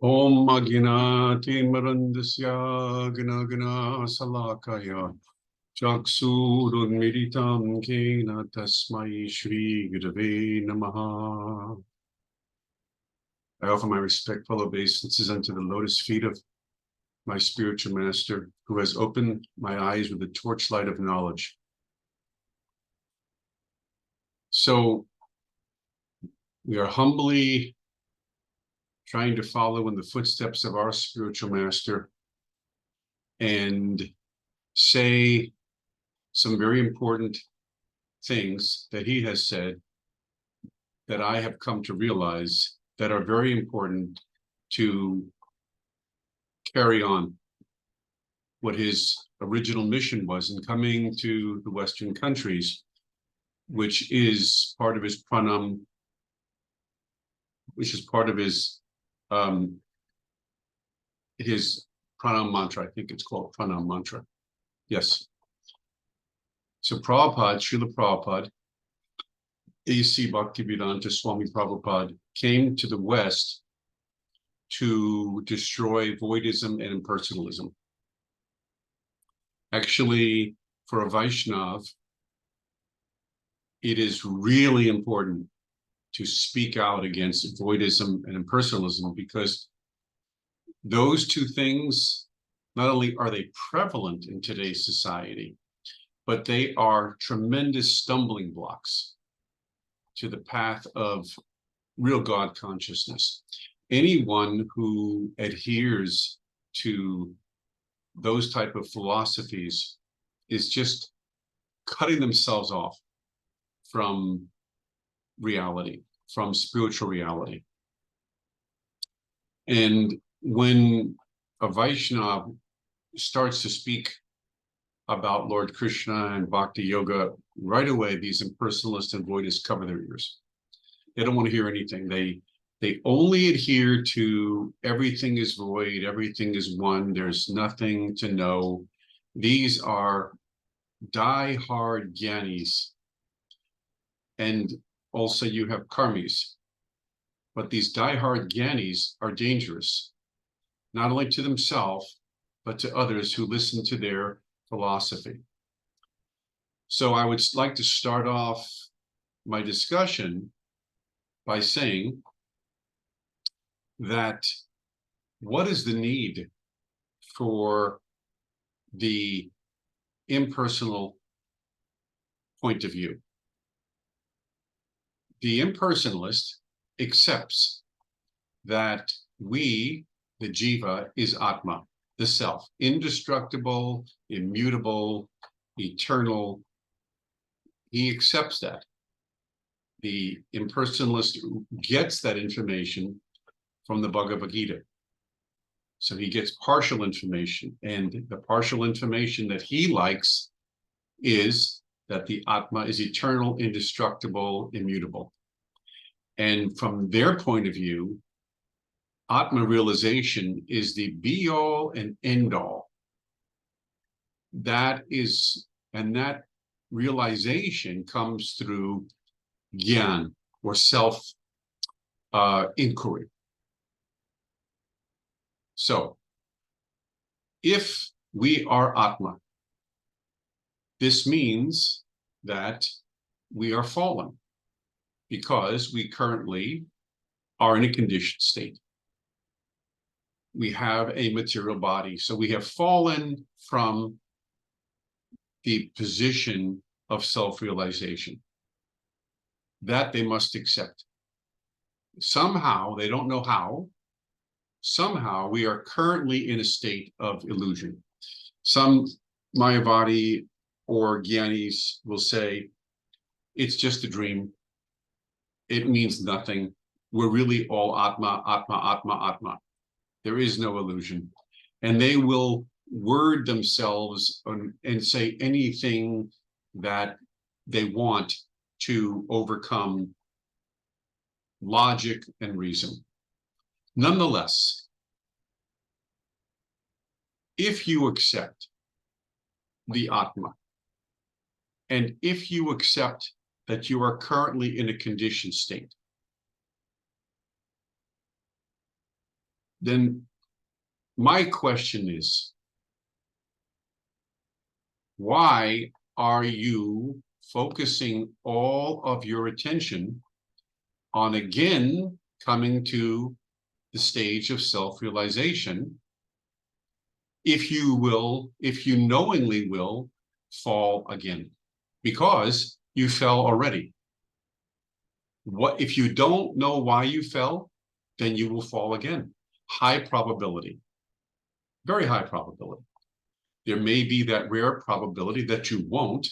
Om Agnati Marandasya Gnagana Salakaya Chaksurunmiritam Kena Tasmai Shri Gurave Namaha. I offer my respectful obeisances unto the lotus feet of my spiritual master, who has opened my eyes with the torchlight of knowledge. So we are humbly trying to follow in the footsteps of our spiritual master and say some very important things that he has said that I have come to realize that are very important to carry on what his original mission was in coming to the Western countries, which is part of his pranam, which is part of his pranam mantra. I think it's called pranam mantra. Yes. So Prabhupada, Srila Prabhupada, A.C. Bhaktivedanta Swami Prabhupada came to the West to destroy voidism and impersonalism. Actually, for a Vaishnav, it is really important to speak out against voidism and impersonalism, because those two things, not only are they prevalent in today's society, but they are tremendous stumbling blocks to the path of real God consciousness. Anyone who adheres to those type of philosophies is just cutting themselves off from reality, from spiritual reality. And when a Vaishnava starts to speak about Lord Krishna and Bhakti Yoga, right away, these impersonalists and voidists cover their ears. They don't want to hear anything. They only adhere to everything is void, everything is one, there's nothing to know. These are die-hard jnanis. And also you have karmis. But these die-hard jnanis are dangerous, not only to themselves, but to others who listen to their philosophy. So I would like to start off my discussion by saying that what is the need for the impersonal point of view? The impersonalist accepts that we, the jiva, is Atma, the self, indestructible, immutable, eternal. He accepts that. The impersonalist gets that information from the Bhagavad Gita. So he gets partial information, and the partial information that he likes is that the Atma is eternal, indestructible, immutable. And from their point of view, Atma realization is the be-all and end-all. That that realization comes through Gyan, or self-inquiry. So, if we are Atma, this means that we are fallen, because we currently are in a conditioned state. We have a material body, so we have fallen from the position of self-realization. That they must accept. Somehow, they don't know how, somehow we are currently in a state of illusion. Some Mayavadi or Gyanis will say, it's just a dream. It means nothing. We're really all Atma, Atma, Atma, Atma. There is no illusion. And they will word themselves and say anything that they want to overcome logic and reason. Nonetheless, if you accept the Atma, and if you accept that you are currently in a conditioned state, then my question is, why are you focusing all of your attention on again coming to the stage of self-realization if you knowingly will fall again? Because you fell already. What if you don't know why you fell, then you will fall again. High probability, very high probability. There may be that rare probability that you won't,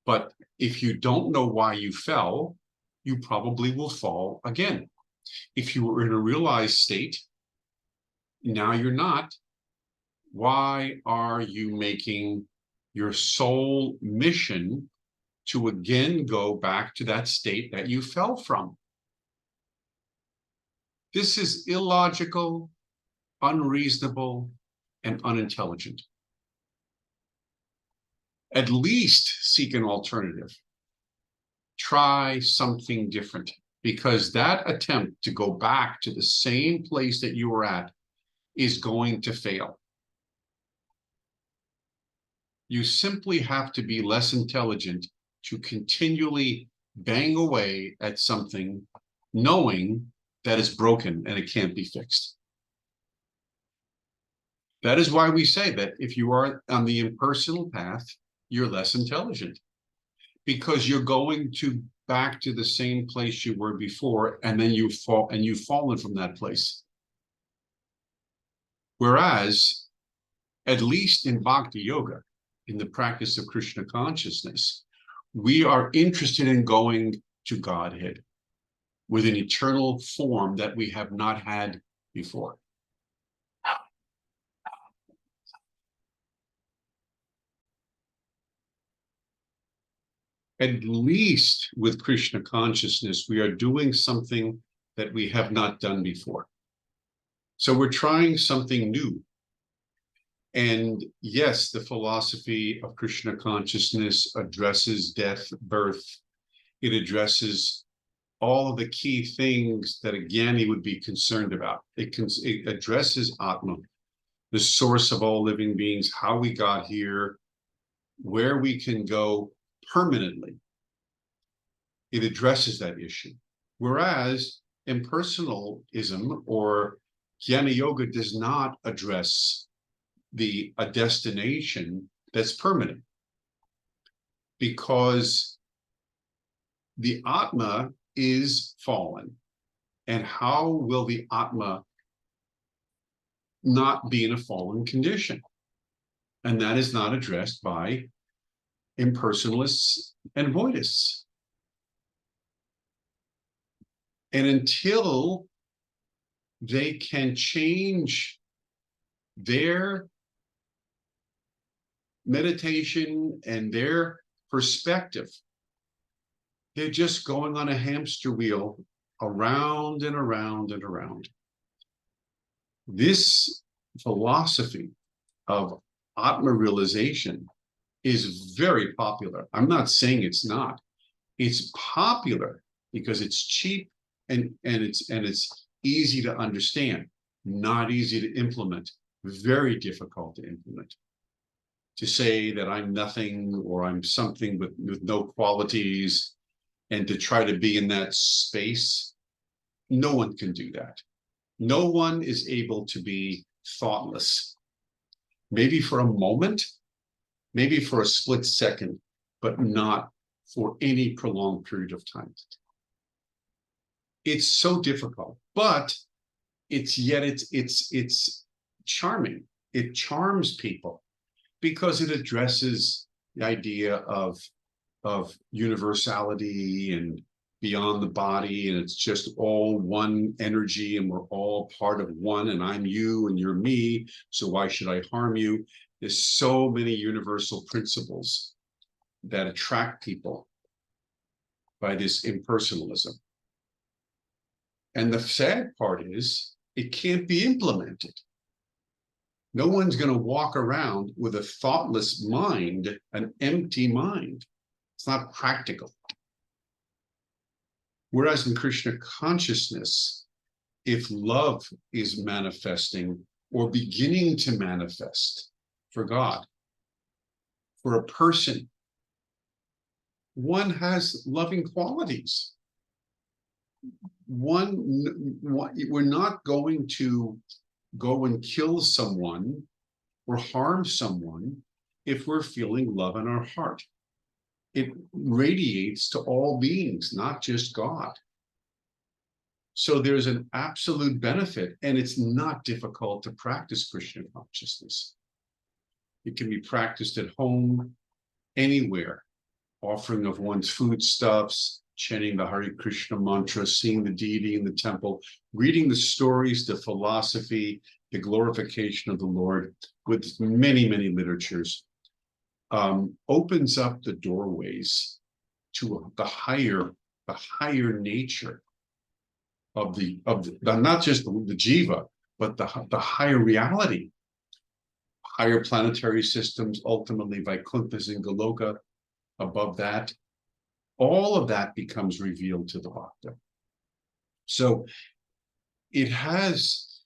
but if you don't know why you fell, you probably will fall again. If you were in a realized state, now you're not. Why are you making your sole mission to again go back to that state that you fell from? This is illogical, unreasonable, and unintelligent. At least seek an alternative. Try something different, because that attempt to go back to the same place that you were at is going to fail. You simply have to be less intelligent to continually bang away at something knowing that it's broken and it can't be fixed. That is why we say that if you are on the impersonal path, you're less intelligent, because you're going to back to the same place you were before, and then you fall, and you've fallen from that place. Whereas, at least in Bhakti Yoga, in the practice of Krishna consciousness, we are interested in going to Godhead with an eternal form that we have not had before. At least with Krishna consciousness, we are doing something that we have not done before. So we're trying something new. And yes, the philosophy of Krishna consciousness addresses death, birth. It addresses all of the key things that a Jnani would be concerned about. It addresses Atma, the source of all living beings, how we got here, where we can go permanently. It addresses that issue. Whereas impersonalism or Jnana Yoga does not address a destination that's permanent, because the Atma is fallen. And how will the Atma not be in a fallen condition? And that is not addressed by impersonalists and voidists. And until they can change their meditation and their perspective, they're just going on a hamster wheel around and around and around. This philosophy of Atma realization is very popular. I'm not saying it's not. It's popular because it's cheap and it's easy to understand, not easy to implement, very difficult to implement. To say that I'm nothing or I'm something with no qualities, and to try to be in that space, no one can do that. No one is able to be thoughtless. Maybe for a moment, maybe for a split second, but not for any prolonged period of time. It's so difficult, but it's charming. It charms people because it addresses the idea of universality and beyond the body, and it's just all one energy, and we're all part of one, and I'm you and you're me, so why should I harm you? There's so many universal principles that attract people by this impersonalism. And the sad part is it can't be implemented. No one's going to walk around with a thoughtless mind, an empty mind. It's not practical. Whereas in Krishna consciousness, if love is manifesting or beginning to manifest for God, for a person, one has loving qualities. We're not going to go and kill someone or harm someone if we're feeling love in our heart. It radiates to all beings, not just God. So there's an absolute benefit, and it's not difficult to practice Krishna consciousness. It can be practiced at home, anywhere. Offering of one's foodstuffs, chanting the Hare Krishna mantra, seeing the deity in the temple, reading the stories, the philosophy, the glorification of the Lord with many, many literatures, opens up the doorways to the higher nature of the not just the jiva, but the higher reality, higher planetary systems, ultimately Vaikunthas and Goloka. Above that, all of that becomes revealed to the bhakta. So it has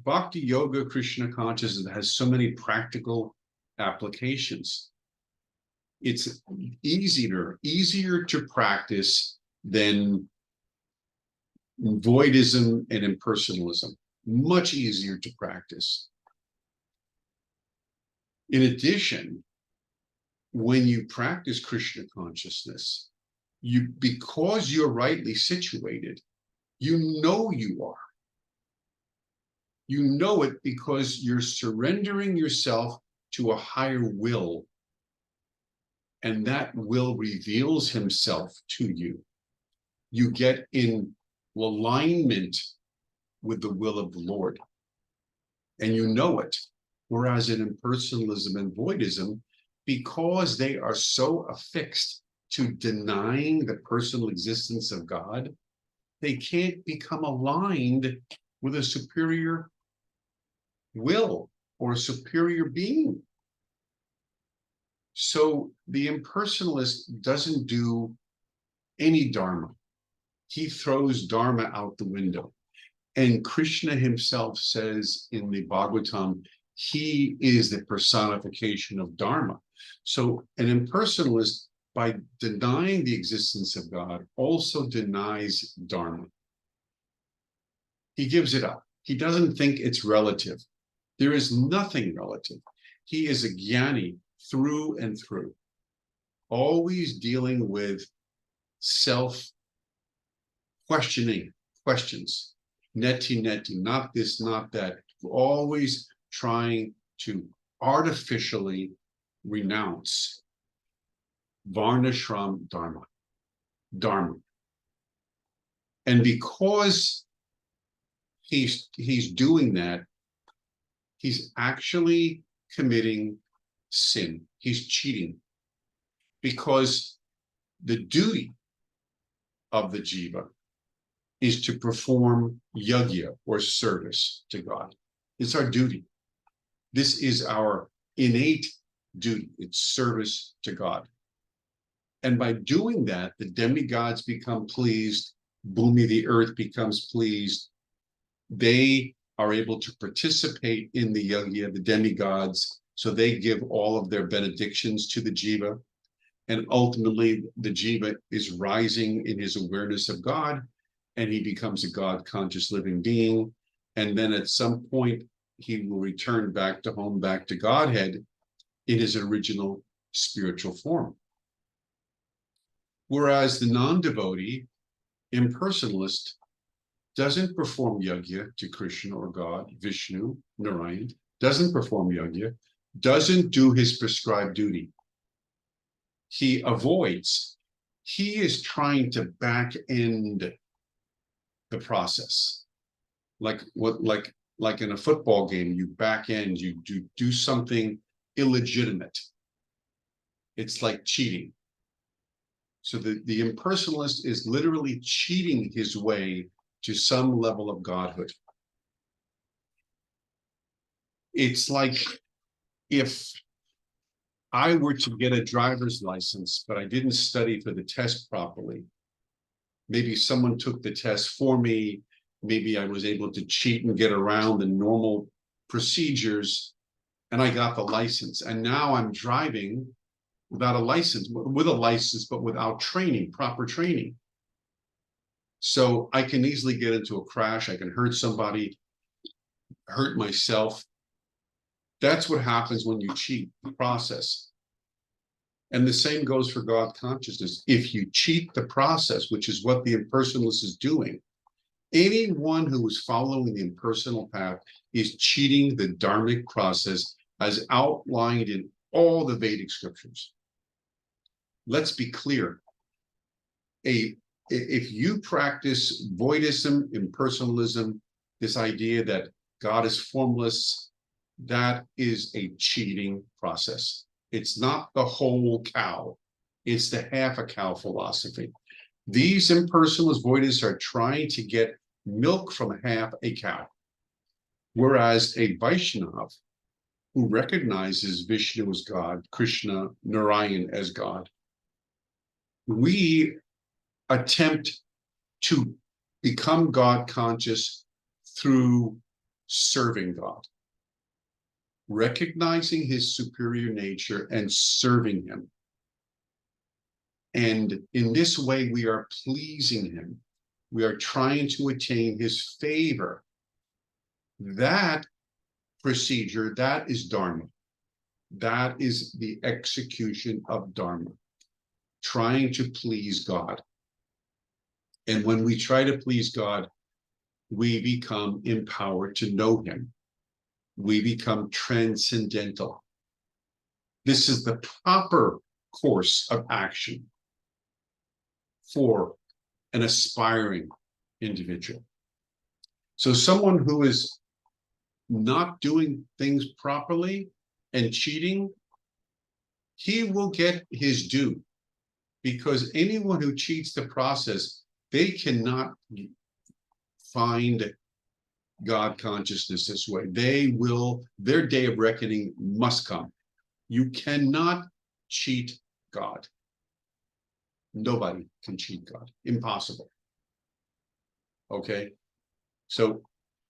bhakti yoga, Krishna consciousness has so many practical applications. It's easier to practice than voidism and impersonalism. Much easier to practice. In addition, when you practice Krishna consciousness, because you're rightly situated, you know you are. You know it because you're surrendering yourself to a higher will, and that will reveals himself to you. You get in alignment with the will of the Lord, and you know it. Whereas in impersonalism and voidism, because they are so affixed to denying the personal existence of God, they can't become aligned with a superior will or a superior being. So the impersonalist doesn't do any dharma. He throws dharma out the window. And Krishna himself says in the Bhagavatam, he is the personification of dharma. So an impersonalist, by denying the existence of God, also denies dharma. He gives it up. He doesn't think it's relative. There is nothing relative. He is a jnani through and through, always dealing with self-questioning questions. Neti, not this, not that. Always trying to artificially renounce varnashram dharma. And because he's doing that, he's actually committing sin. He's cheating, because the duty of the jiva is to perform yajna, or service to God. It's our duty. This is our innate duty. It's service to God. And by doing that, the demigods become pleased. Bhumi, the earth, becomes pleased. They are able to participate in the yajna, the demigods, so they give all of their benedictions to the jiva. And ultimately, the jiva is rising in his awareness of God, and he becomes a God-conscious living being. And then at some point, he will return back to home, back to Godhead in his original spiritual form. Whereas the non-devotee, impersonalist, doesn't perform yajna to Krishna or God, Vishnu, Narayan, doesn't perform yajna, doesn't do his prescribed duty. He avoids. He is trying to back end the process. Like in a football game, you back end, you do something illegitimate. It's like cheating. So the impersonalist is literally cheating his way to some level of godhood. It's like if I were to get a driver's license, but I didn't study for the test properly. Maybe someone took the test for me, maybe I was able to cheat and get around the normal procedures, and I got the license. And now I'm driving without a license, with a license, but without training, proper training. So I can easily get into a crash. I can hurt somebody, hurt myself. That's what happens when you cheat the process. And the same goes for God consciousness. If you cheat the process, which is what the impersonalist is doing, anyone who is following the impersonal path is cheating the dharmic process as outlined in all the Vedic scriptures. Let's be clear. If you practice voidism, impersonalism, this idea that God is formless, that is a cheating process. It's not the whole cow. It's the half a cow philosophy. These impersonalist voidists are trying to get milk from half a cow. Whereas a Vaishnava who recognizes Vishnu as God, Krishna, Narayan as God, we attempt to become God conscious through serving God, recognizing his superior nature and serving him. And in this way, we are pleasing him. We are trying to attain his favor. That procedure, that is Dharma. That is the execution of Dharma, trying to please God. And when we try to please God, we become empowered to know him. We become transcendental. This is the proper course of action for an aspiring individual. So someone who is not doing things properly and cheating, he will get his due, because anyone who cheats the process, they cannot find God consciousness this way. Their day of reckoning must come. You cannot cheat God. Nobody can cheat God. Impossible. Okay? So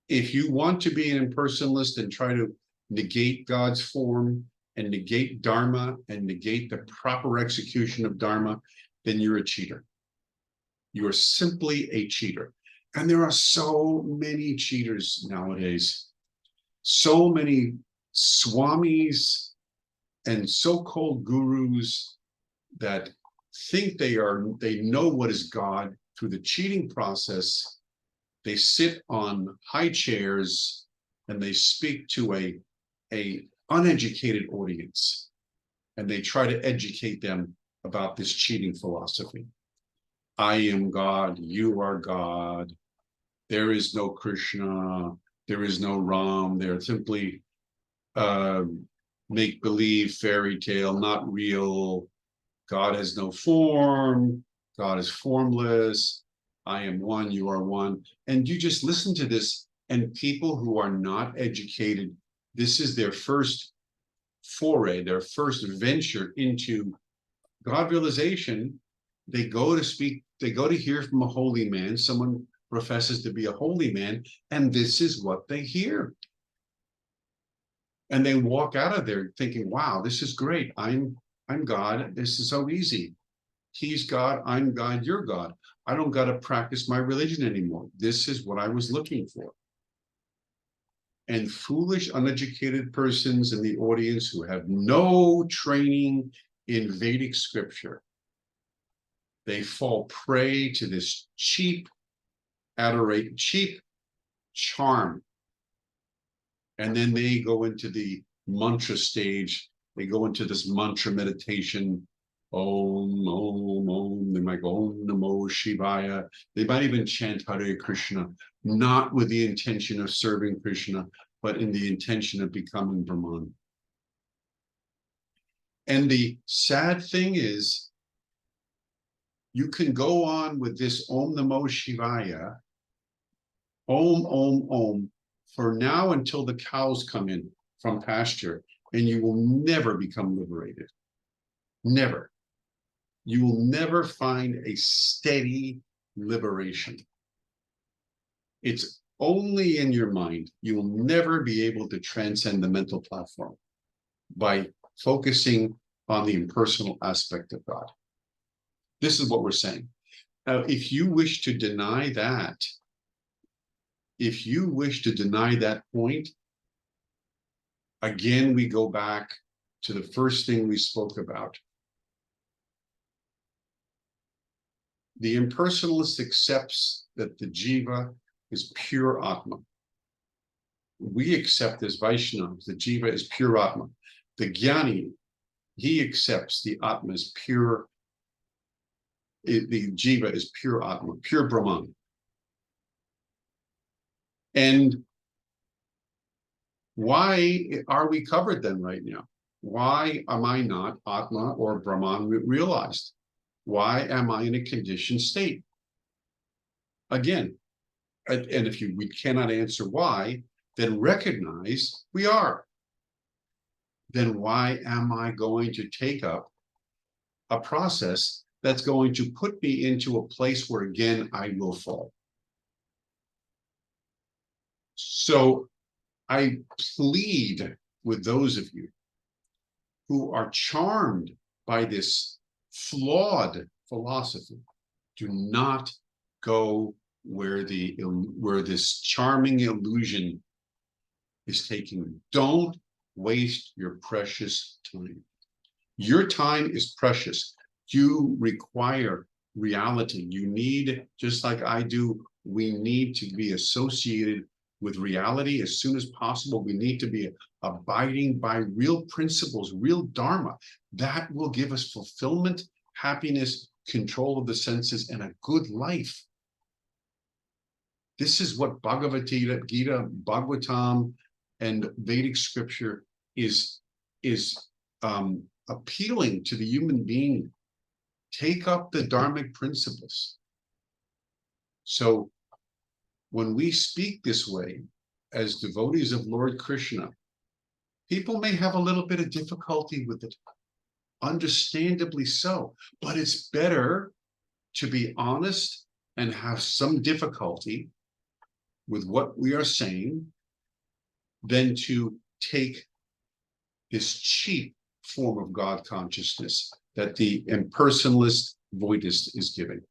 if you want to be an impersonalist and try to negate God's form and negate Dharma and negate the proper execution of Dharma, then you're a cheater. You are simply a cheater. And there are so many cheaters nowadays. So many swamis and so-called gurus that think they know what is God through the cheating process. They sit on high chairs and they speak to a uneducated audience, and they try to educate them about this cheating philosophy. I am God, you are God. There is no Krishna, there is no Ram. They're simply make-believe, fairy tale, not real. God has no form. God is formless. I am one, you are one. And you just listen to this, and people who are not educated, this is their first foray, their first venture into God realization. They go to speak, they go to hear from a holy man, someone professes to be a holy man, and this is what they hear. And they walk out of there thinking, wow, this is great. I'm God. This is so easy. He's God, I'm God, you're God. I don't got to practice my religion anymore. This is what I was looking for. And foolish, uneducated persons in the audience who have no training in Vedic scripture, they fall prey to this cheap charm. And then they go into the mantra stage. They go into this mantra meditation. Om, Om, Om. They might go Om Namo Shivaya. They might even chant Hare Krishna, not with the intention of serving Krishna, but in the intention of becoming Brahman. And the sad thing is, you can go on with this Om Namo Shivaya, Om, Om, Om, for now until the cows come in from pasture, and you will never become liberated. Never. You will never find a steady liberation. It's only in your mind. You will never be able to transcend the mental platform by focusing on the impersonal aspect of God. This is what we're saying. Now, if you wish to deny that, point, again, we go back to the first thing we spoke about. The impersonalist accepts that the jiva is pure Atma. We accept as Vaishnavas, the jiva is pure Atma. The Jnani, he accepts the Atma is pure, the jiva is pure Atma, pure Brahman. And why are we covered then right now? Why am I not Atma or Brahman realized? Why am I in a conditioned state? Again, and if we cannot answer why, then recognize we are. Then why am I going to take up a process that's going to put me into a place where, again, I will fall? So I plead with those of you who are charmed by this flawed philosophy, do not go where this charming illusion is taking you. Don't waste your precious time. Your time is precious. You require reality. You need, just like I do, we need to be associated with reality as soon as possible. We need to be abiding by real principles, real dharma. That will give us fulfillment, happiness, control of the senses, and a good life. This is what Bhagavad Gita, Bhagavatam, and Vedic scripture is appealing to the human being. Take up the dharmic principles. So when we speak this way as devotees of Lord Krishna, people may have a little bit of difficulty with it, understandably so, but it's better to be honest and have some difficulty with what we are saying than to take this cheap form of God consciousness that the impersonalist voidist is giving.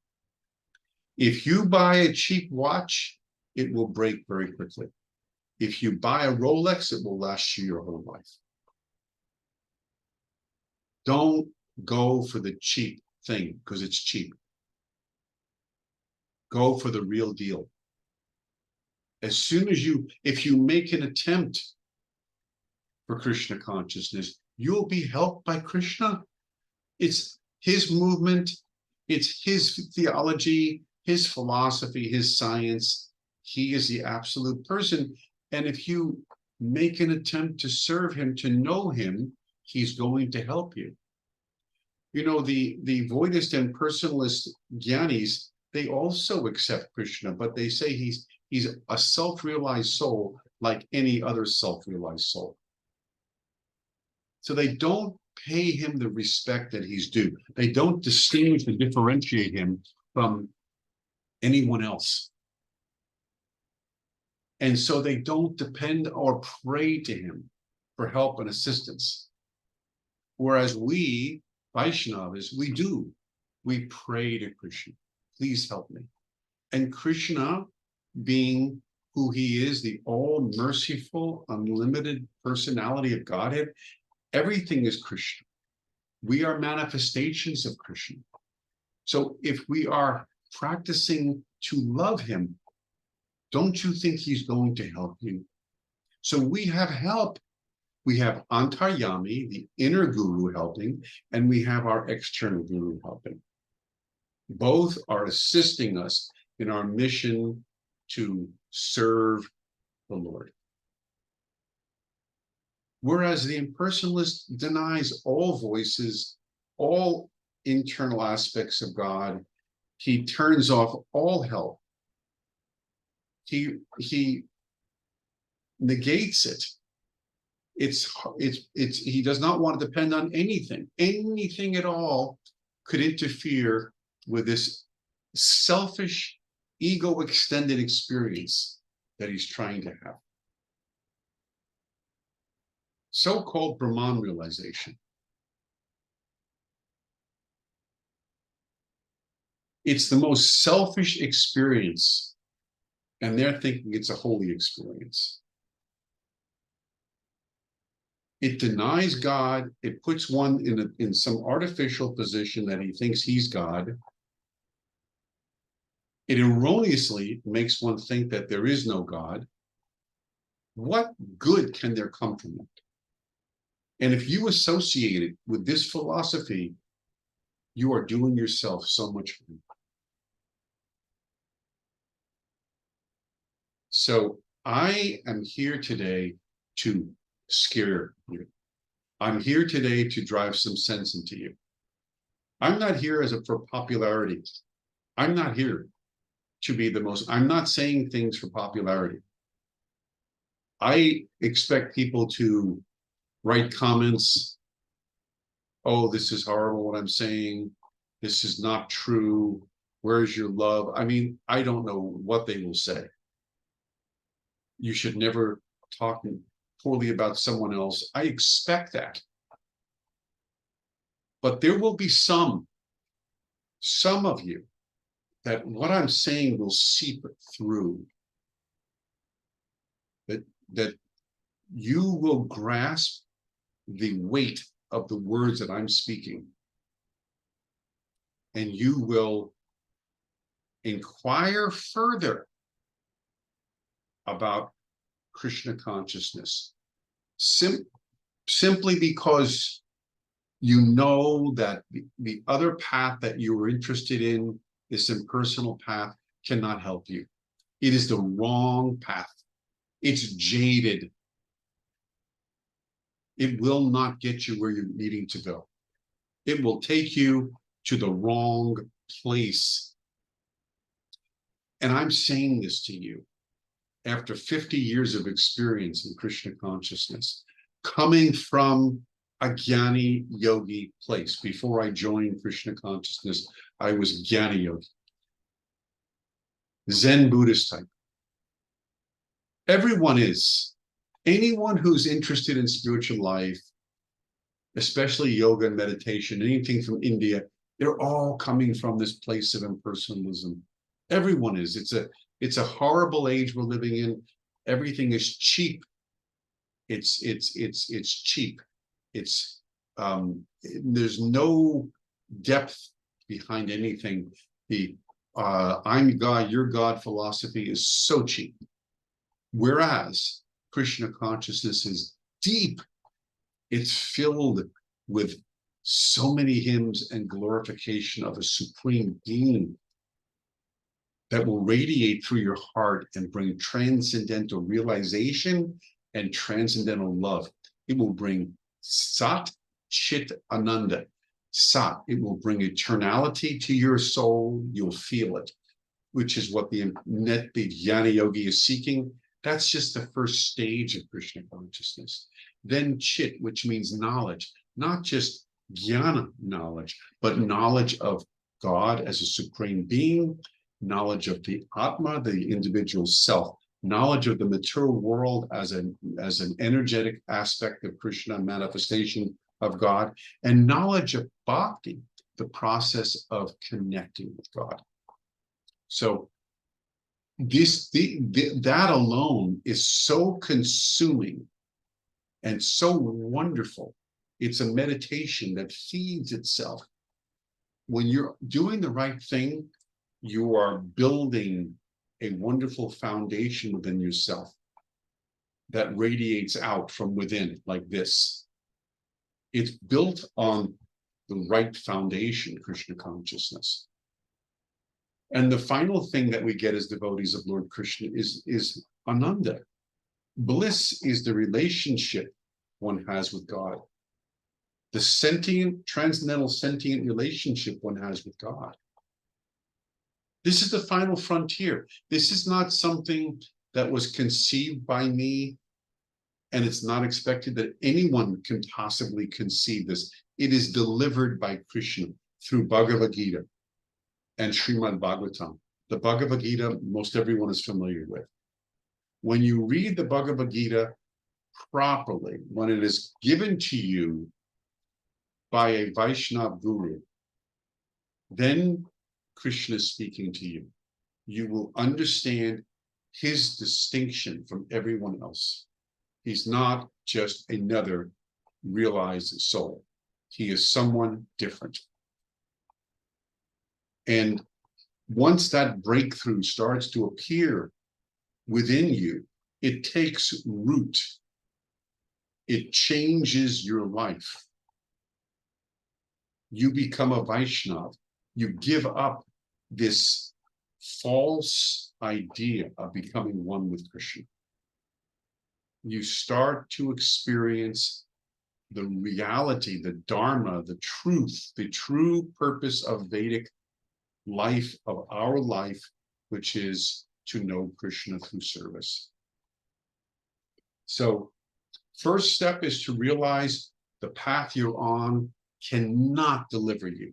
If you buy a cheap watch, it will break very quickly. If you buy a Rolex, it will last you your whole life. Don't go for the cheap thing because it's cheap. Go for the real deal. As soon as if you make an attempt for Krishna consciousness, you'll be helped by Krishna. It's his movement, it's his theology, his philosophy, his science. He is the absolute person. And if you make an attempt to serve him, to know him, he's going to help you. You know, the voidist and personalist jnanis, they also accept Krishna, but they say he's a self-realized soul like any other self-realized soul. So they don't pay him the respect that he's due. They don't distinguish and differentiate him from anyone else. And so they don't depend or pray to him for help and assistance. Whereas we, Vaishnavas, we do. We pray to Krishna. Please help me. And Krishna, being who he is, the all-merciful, unlimited personality of Godhead, everything is Krishna. We are manifestations of Krishna. So if we are practicing to love him, don't you think he's going to help you? So we have help. We have Antaryami, the inner guru, helping, and we have our external guru helping. Both are assisting us in our mission to serve the Lord. Whereas the impersonalist denies all voices, all internal aspects of God. He turns off all help. He negates it. He does not want to depend on anything. Anything at all could interfere with this selfish, ego extended experience that he's trying to have. So-called Brahman realization. It's the most selfish experience, and they're thinking it's a holy experience. It denies God. It puts one in some artificial position that he thinks he's God. It erroneously makes one think that there is no God. What good can there come from it? And if you associate it with this philosophy, you are doing yourself so much harm. So I am here today to scare you. I'm here today to drive some sense into you. I'm not here for popularity. I'm not here to be the most, I'm not saying things for popularity. I expect people to write comments. Oh, this is horrible what I'm saying. This is not true. Where's your love? I mean, I don't know what they will say. You should never talk poorly about someone else. I expect that. But there will be some of you that what I'm saying will seep through. That you will grasp the weight of the words that I'm speaking. And you will inquire further about Krishna consciousness. Simply because you know that the other path that you were interested in, this impersonal path, cannot help you. It is the wrong path. It's jaded. It will not get you where you're needing to go. It will take you to the wrong place. And I'm saying this to you after 50 years of experience in Krishna consciousness, coming from a Jnani Yogi place. Before I joined Krishna consciousness, I was Jnani Yogi, Zen Buddhist type. Everyone is. Anyone who's interested in spiritual life, especially yoga and meditation, anything from India, they're all coming from this place of impersonalism. Everyone is. It's a horrible age we're living in. Everything is cheap. It's cheap. It's there's no depth behind anything. The I'm God, you're God philosophy is so cheap. Whereas Krishna consciousness is deep. It's filled with so many hymns and glorification of a supreme being that will radiate through your heart and bring transcendental realization and transcendental love. It will bring Sat Chit Ananda. Sat, it will bring eternality to your soul. You'll feel it, which is what the Jnana Yogi is seeking. That's just the first stage of Krishna consciousness. Then Chit, which means knowledge, not just jnana knowledge, but knowledge of God as a supreme being, knowledge of the Atma, the individual self, knowledge of the material world as an energetic aspect of Krishna, manifestation of God, and knowledge of bhakti, the process of connecting with God. So that alone is so consuming and so wonderful. It's a meditation that feeds itself. When you're doing the right thing, you are building a wonderful foundation within yourself that radiates out from within like this. It's built on the right foundation, Krishna consciousness. And the final thing that we get as devotees of Lord Krishna is Ananda. Bliss is the relationship one has with God. The sentient, transcendental sentient relationship one has with God. This is the final frontier. This is not something that was conceived by me, and it's not expected that anyone can possibly conceive this. It is delivered by Krishna through Bhagavad Gita and Srimad Bhagavatam. the Bhagavad Gita, most everyone is familiar with. When you read the Bhagavad Gita properly, when it is given to you by a Vaishnava guru, then Krishna is speaking to you. You will understand his distinction from everyone else. He's not just another realized soul. He is someone different. And once that breakthrough starts to appear within you, it takes root. It changes your life. You become a Vaishnava. You give up this false idea of becoming one with Krishna. You start to experience the reality, the Dharma, the truth, the true purpose of Vedic life, of our life, which is to know Krishna through service. So, first step is to realize the path you're on cannot deliver you.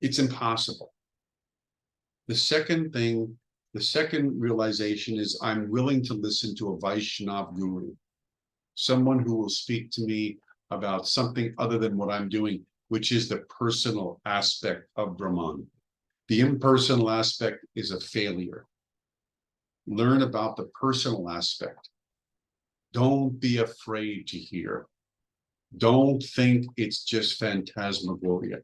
It's impossible. The second realization is I'm willing to listen to a Vaishnava guru, someone who will speak to me about something other than what I'm doing, which is the personal aspect of Brahman. The impersonal aspect is a failure. Learn about the personal aspect. Don't be afraid to hear. Don't think it's just phantasmagoria.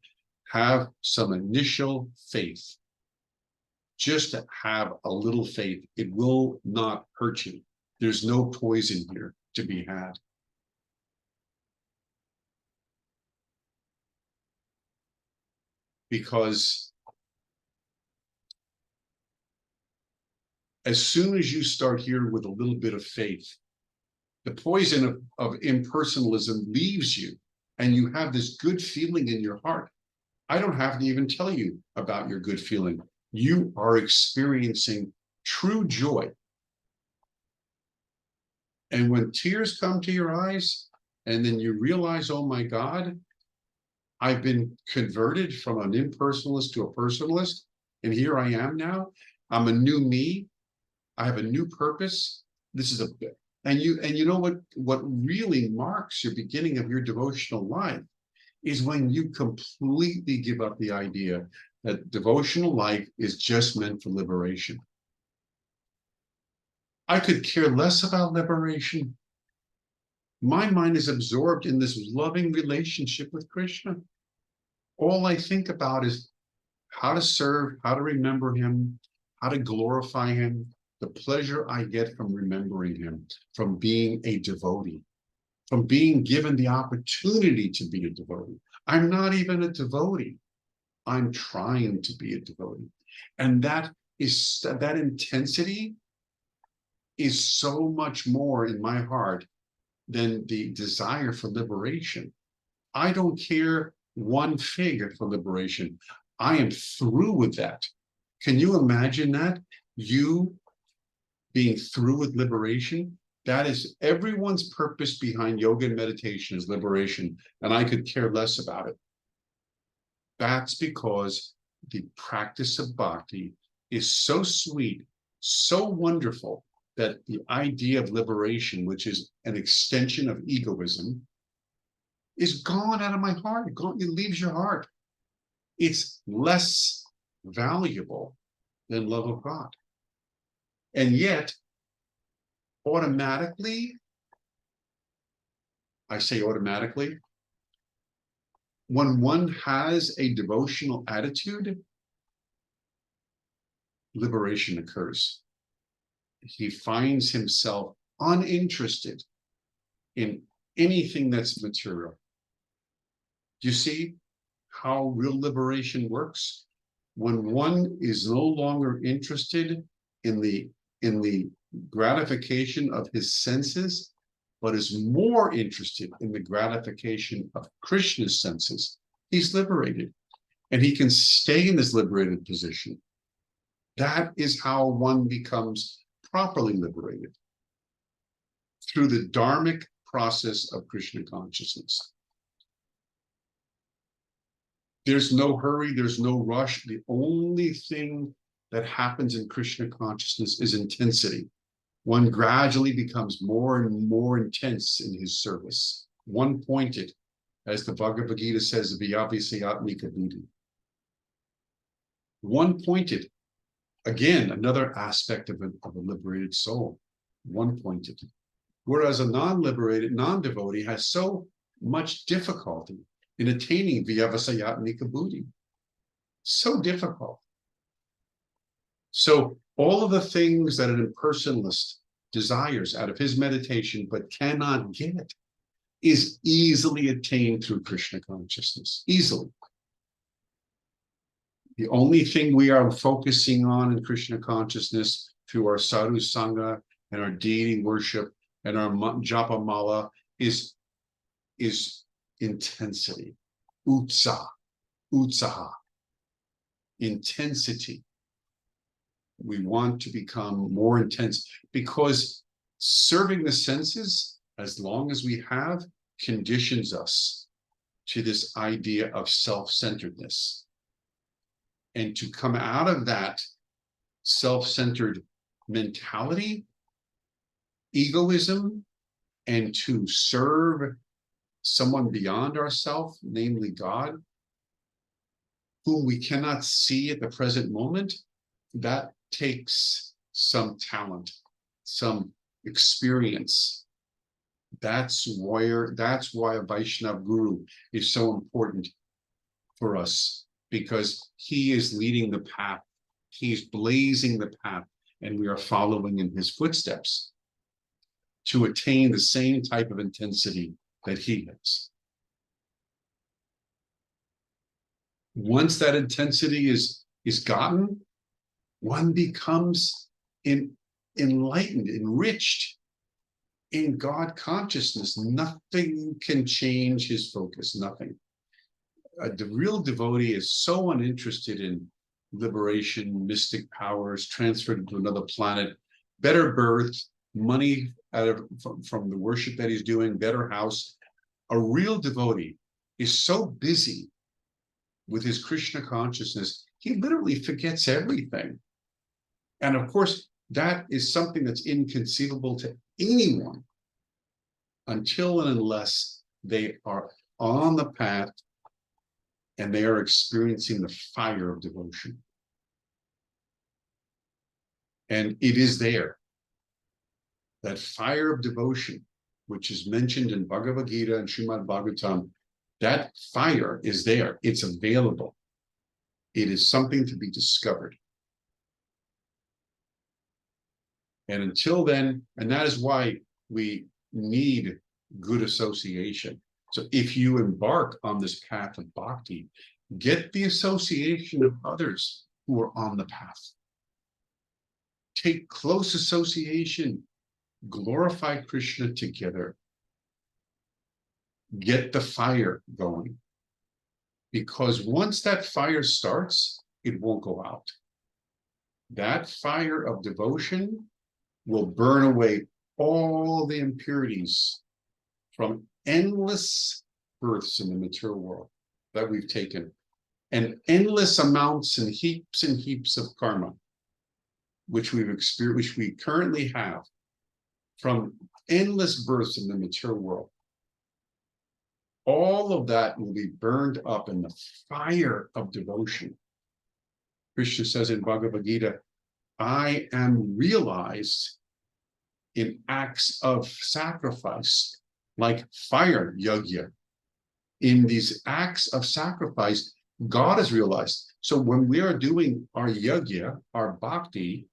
Have some initial faith. Just have a little faith. It will not hurt you. There's no poison here to be had. Because as soon as you start here with a little bit of faith, the poison of impersonalism leaves you, and you have this good feeling in your heart. I don't have to even tell you about your good feeling. You are experiencing true joy. And when tears come to your eyes, and then you realize, oh my God, I've been converted from an impersonalist to a personalist, and here I am now. I'm a new me. I have a new purpose. This is and you know what really marks your beginning of your devotional life is when you completely give up the idea that devotional life is just meant for liberation. I could care less about liberation. My mind is absorbed in this loving relationship with Krishna. All I think about is how to serve, how to remember him, how to glorify him, the pleasure I get from remembering him, from being a devotee, from being given the opportunity to be a devotee. I'm not even a devotee. I'm trying to be a devotee. And that intensity is so much more in my heart than the desire for liberation. I don't care one fig for liberation. I am through with that. Can you imagine that? You being through with liberation? That is everyone's purpose behind yoga and meditation is liberation, and I could care less about it. That's because the practice of bhakti is so sweet, so wonderful, that the idea of liberation, which is an extension of egoism, is gone out of my heart. It leaves your heart. It's less valuable than love of God. And yet, automatically, I say automatically, when one has a devotional attitude, liberation occurs. He finds himself uninterested in anything that's material. Do you see how real liberation works? When one is no longer interested in the gratification of his senses, but is more interested in the gratification of Krishna's senses, he's liberated. And he can stay in this liberated position. That is how one becomes properly liberated, through the dharmic process of Krishna consciousness. There's no hurry, there's no rush. The only thing that happens in Krishna consciousness is intensity. One gradually becomes more and more intense in his service, one-pointed, as the Bhagavad Gita says, Vyavisayatmika buddhi. One-pointed, again, another aspect of a liberated soul, one-pointed. Whereas a non-liberated, non-devotee has so much difficulty in attaining Vyavasayatmika buddhi. So difficult. So all of the things that an impersonalist desires out of his meditation but cannot get is easily attained through Krishna consciousness, easily. The only thing we are focusing on in Krishna consciousness through our sadhu sangha and our deity worship and our japa mala is intensity, utsaha, intensity. We want to become more intense because serving the senses, as long as we have, conditions us to this idea of self-centeredness. And to come out of that self-centered mentality, egoism, and to serve someone beyond ourselves, namely God, whom we cannot see at the present moment, that takes some talent, some experience. That's why a Vaishnava guru is so important for us, because he is leading the path, he's blazing the path, and we are following in his footsteps to attain the same type of intensity that he has. Once that intensity is gotten, one becomes enlightened, enriched in God consciousness. Nothing can change his focus, nothing. The real devotee is so uninterested in liberation, mystic powers, transferred to another planet, better birth, money from the worship that he's doing, better house. A real devotee is so busy with his Krishna consciousness, he literally forgets everything. And of course, that is something that's inconceivable to anyone until and unless they are on the path and they are experiencing the fire of devotion. And it is there. That fire of devotion, which is mentioned in Bhagavad Gita and Srimad Bhagavatam, that fire is there. It's available. It is something to be discovered. And until then, and that is why we need good association. So if you embark on this path of bhakti, get the association of others who are on the path. Take close association, glorify Krishna together. Get the fire going. Because once that fire starts, it won't go out. That fire of devotion will burn away all the impurities from endless births in the material world that we've taken, and endless amounts and heaps of karma, which we've experienced, which we currently have from endless births in the material world. All of that will be burned up in the fire of devotion. Krishna says in Bhagavad Gita, I am realized in acts of sacrifice, like fire yajna. In these acts of sacrifice, God is realized. So when we are doing our yajna, our bhakti,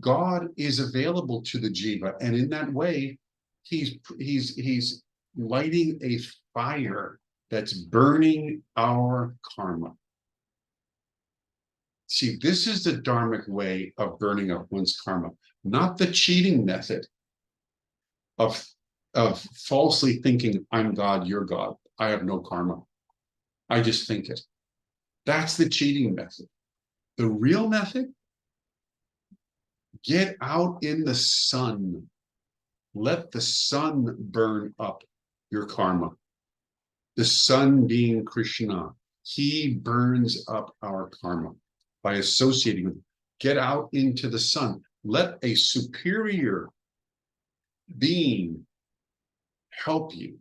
God is available to the jiva, and in that way, he's lighting a fire that's burning our karma. See, this is the dharmic way of burning up one's karma, not the cheating method of falsely thinking, I'm God, you're God, I have no karma. I just think it. That's the cheating method. The real method, get out in the sun. Let the sun burn up your karma. The sun being Krishna, he burns up our karma by associating with. Get out into the sun. Let a superior being help you.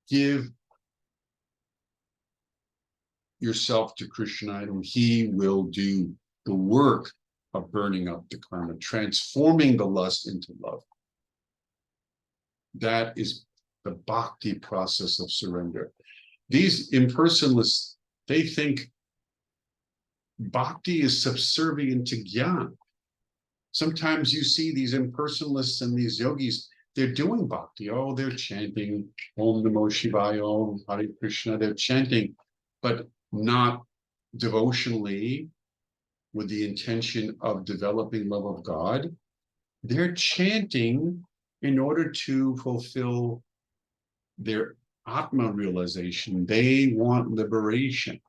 Give yourself to Krishna, and he will do the work of burning up the karma, transforming the lust into love. That is the bhakti process of surrender. These impersonalists, they think bhakti is subservient to jnana. Sometimes you see these impersonalists and these yogis, they're doing bhakti. Oh, they're chanting Om Namo Shivaya, Om Hare Krishna. They're chanting, but not devotionally with the intention of developing love of God. They're chanting in order to fulfill their Atma realization. They want liberation.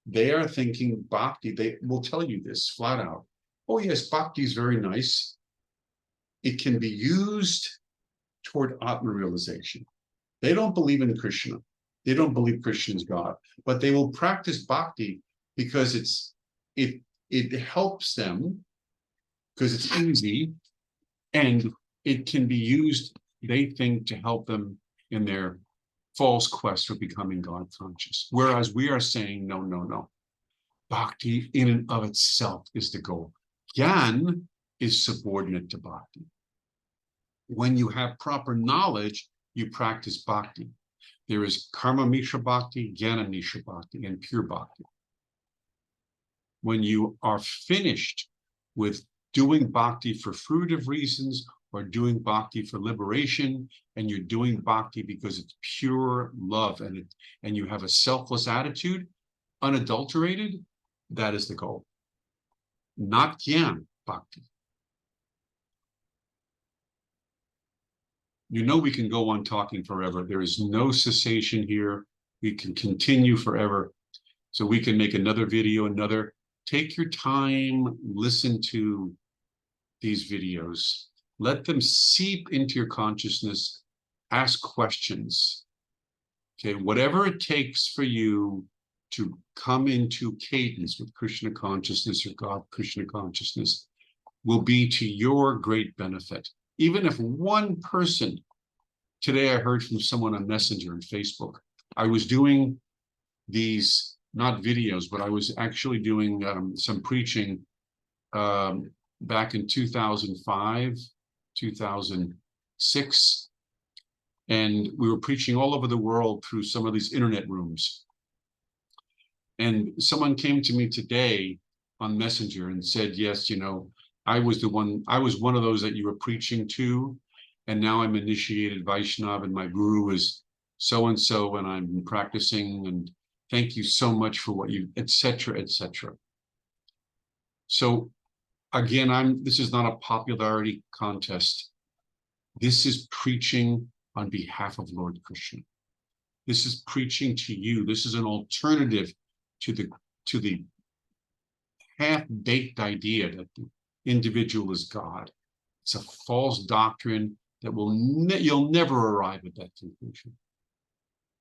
They are thinking bhakti. They will tell you this flat out. Oh, yes, bhakti is very nice. It can be used toward Atma realization. They don't believe in Krishna. They don't believe Krishna is God, but they will practice bhakti because it helps them because it's easy, and it can be used, they think, to help them in their false quest for becoming God conscious. Whereas we are saying, no, no, no. Bhakti in and of itself is the goal. Gyan is subordinate to bhakti. When you have proper knowledge, you practice bhakti. There is karma mishra bhakti, jnana mishra bhakti, and pure bhakti. When you are finished with doing bhakti for fruitive reasons or doing bhakti for liberation, and you're doing bhakti because it's pure love and you have a selfless attitude, unadulterated, that is the goal. Not jnana bhakti. You know, we can go on talking forever. There is no cessation here. We can continue forever. So we can make another video, take your time, listen to these videos. Let them seep into your consciousness. Ask questions. Okay, whatever it takes for you to come into cadence with Krishna consciousness or God Krishna consciousness will be to your great benefit. Even if one person, today I heard from someone on Messenger and Facebook, I was doing these, not videos, but I was actually doing some preaching back in 2005, 2006. And we were preaching all over the world through some of these internet rooms. And someone came to me today on Messenger and said, yes, you know, I was one of those that you were preaching to, and now I'm initiated Vaishnav and my guru is so-and-so and I'm practicing, and thank you so much for what you, etc., etc. So again, this is not a popularity contest. This is preaching on behalf of Lord Krishna. This is preaching to you. This is an alternative to the half-baked idea that the individual is God. It's a false doctrine that you'll never arrive at that conclusion.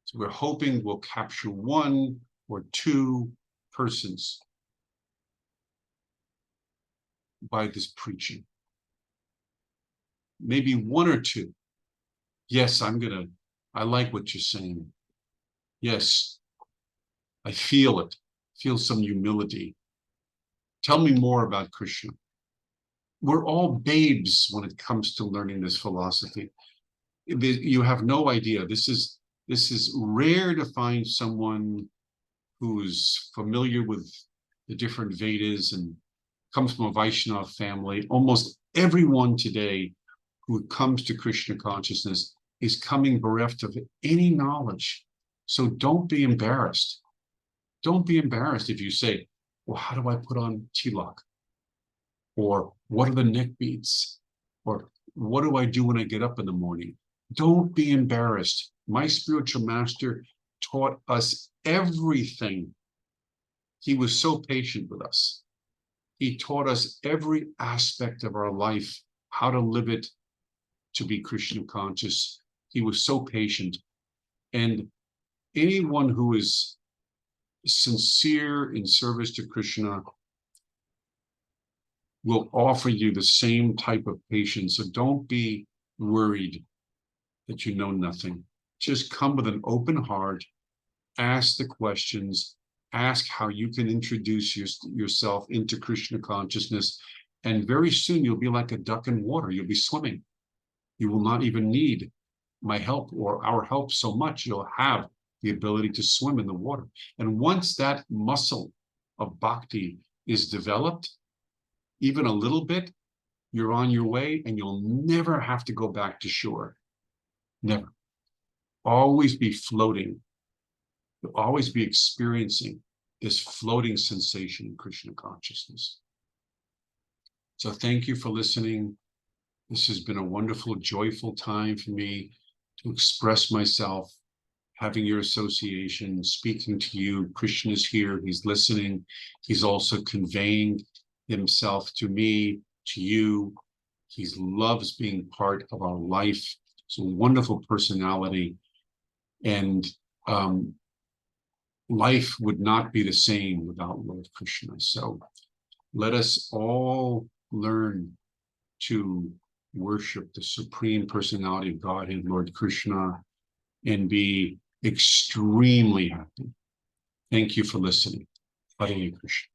So we're hoping we'll capture one or two persons by this preaching. Maybe one or two. Yes, I like what you're saying. Yes, I feel it. Feel some humility. Tell me more about Krishna. We're all babes when it comes to learning this philosophy. You have no idea. This is rare to find someone who's familiar with the different Vedas and comes from a Vaishnava family. Almost everyone today who comes to Krishna consciousness is coming bereft of any knowledge. So don't be embarrassed. Don't be embarrassed if you say, well, how do I put on tilak? Or what are the neck beads? Or what do I do when I get up in the morning? Don't be embarrassed. My spiritual master taught us everything. He was so patient with us. He taught us every aspect of our life, how to live it, to be Krishna conscious. He was so patient. And anyone who is sincere in service to Krishna will offer you the same type of patience. So don't be worried that you know nothing. Just come with an open heart, ask the questions, ask how you can introduce yourself into Krishna consciousness, and very soon you'll be like a duck in water. You'll be swimming. You will not even need my help or our help so much. You'll have the ability to swim in the water. And once that muscle of bhakti is developed, even a little bit, you're on your way and you'll never have to go back to shore. Never. Always be floating. You'll always be experiencing this floating sensation in Krishna consciousness. So thank you for listening. This has been a wonderful, joyful time for me to express myself, having your association, speaking to you. Krishna is here. He's listening. He's also conveying himself to me, to you. He loves being part of our life. He's a wonderful personality. And life would not be the same without Lord Krishna. So let us all learn to worship the Supreme Personality of Godhead, Lord Krishna, and be extremely happy. Thank you for listening. Hare Krishna.